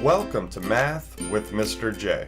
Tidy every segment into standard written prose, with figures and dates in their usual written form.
Welcome to Math with Mr. J.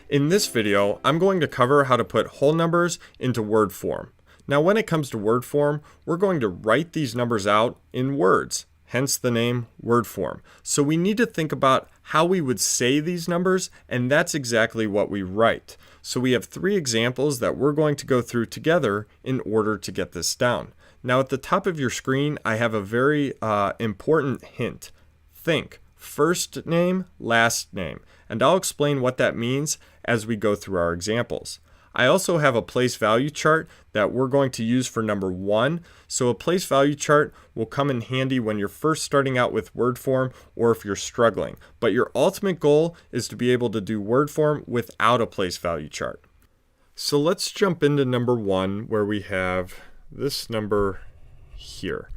In this video, I'm going to cover how to put whole numbers into word form. Now, when it comes to word form, we're going to write these numbers out in words, hence the name word form. So we need to think about how we would say these numbers, and that's exactly what we write. So we have three examples that we're going to go through together in order to get this down. Now, at the top of your screen, I have a very important hint. Think first name, last name, and I'll explain what that means as we go through our examples. I also have a place value chart that we're going to use for number 1. So a place value chart will come in handy when you're first starting out with word form or if you're struggling. But your ultimate goal is to be able to do word form without a place value chart. So let's jump into number 1 where we have this number here.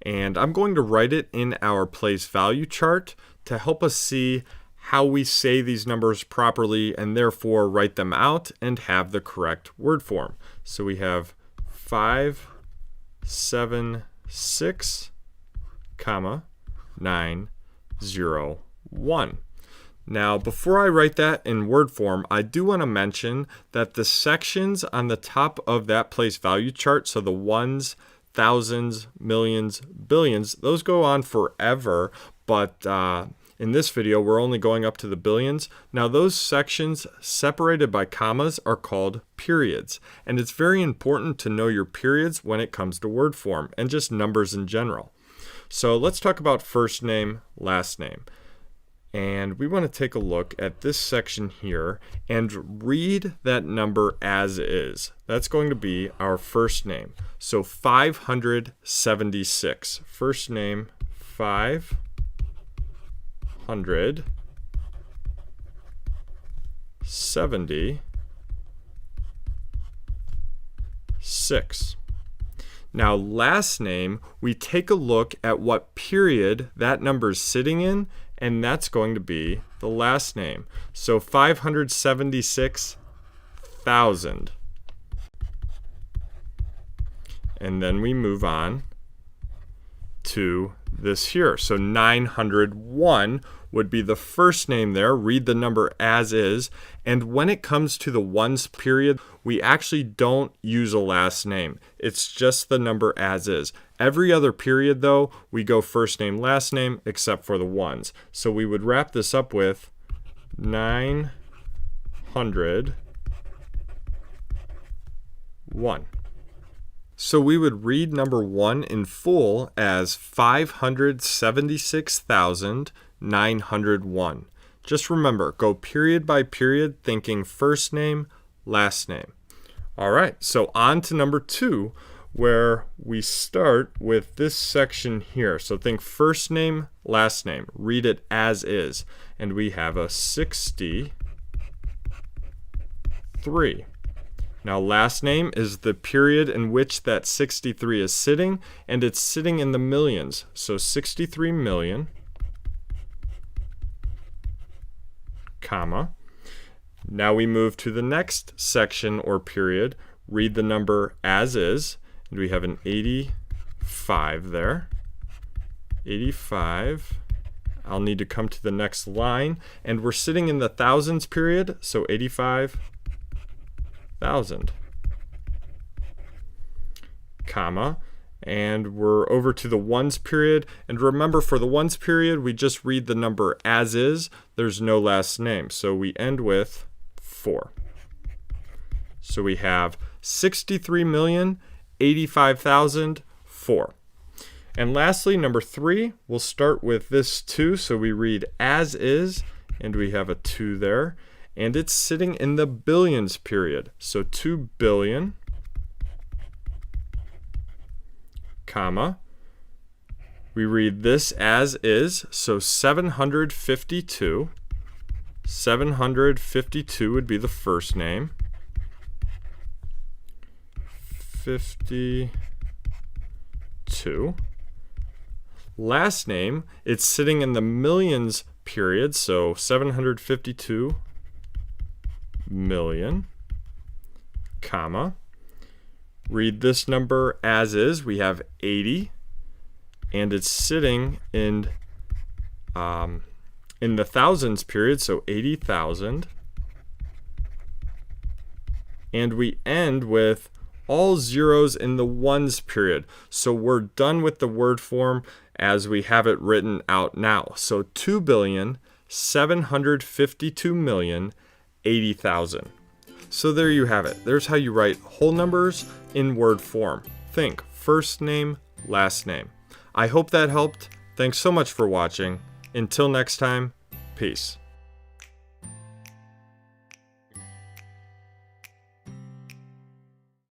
And I'm going to write it in our place value chart to help us see how we say these numbers properly and therefore write them out and have the correct word form. So we have 576, 901. Now, before I write that in word form, I do want to mention that the sections on the top of that place value chart, so the ones, thousands, millions, billions, those go on forever, but in this video, we're only going up to the billions. Now, those sections separated by commas are called periods, and it's very important to know your periods when it comes to word form and just numbers in general. So let's talk about first name, last name. And we want to take a look at this section here and read that number as is. That's going to be our first name. So 576. First name 576. Now, last name, we take a look at what period that number is sitting in, and that's going to be the last name. So 576,000. And then we move on to this here. So 901 would be the first name there. Read the number as is. And when it comes to the ones period, we actually don't use a last name. It's just the number as is. Every other period, though, we go first name, last name, except for the ones. So we would wrap this up with 901. So we would read number 1 in full as 576,901. Just remember, go period by period, thinking first name, last name. All right, so on to number 2, where we start with this section here. So think first name, last name. Read it as is. And we have a 63. Now, last name is the period in which that 63 is sitting, and it's sitting in the millions. So 63 million, comma. Now we move to the next section or period. Read the number as is, and we have an 85 there. 85. I'll need to come to the next line, and we're sitting in the thousands period, so 85,000, comma, and we're over to the ones period. And remember, for the ones period, we just read the number as is. There's no last name, so we end with 4. So we have 63,085,004. And lastly, number 3, we'll start with this 2. So we read as is, and we have a 2 there. And it's sitting in the billions period. So 2 billion, comma. We read this as is. So 752. 752 would be the first name. 52. Last name, it's sitting in the millions period. So 752 million, comma. Read this number as is. We have 80, and it's sitting in in the thousands period, so 80,000. And we end with all zeros in the ones period. So we're done with the word form as we have it written out now. So 2,752,080,000. So there you have it. There's how you write whole numbers in word form. Think first name, last name. I hope that helped. Thanks so much for watching. Until next time, peace.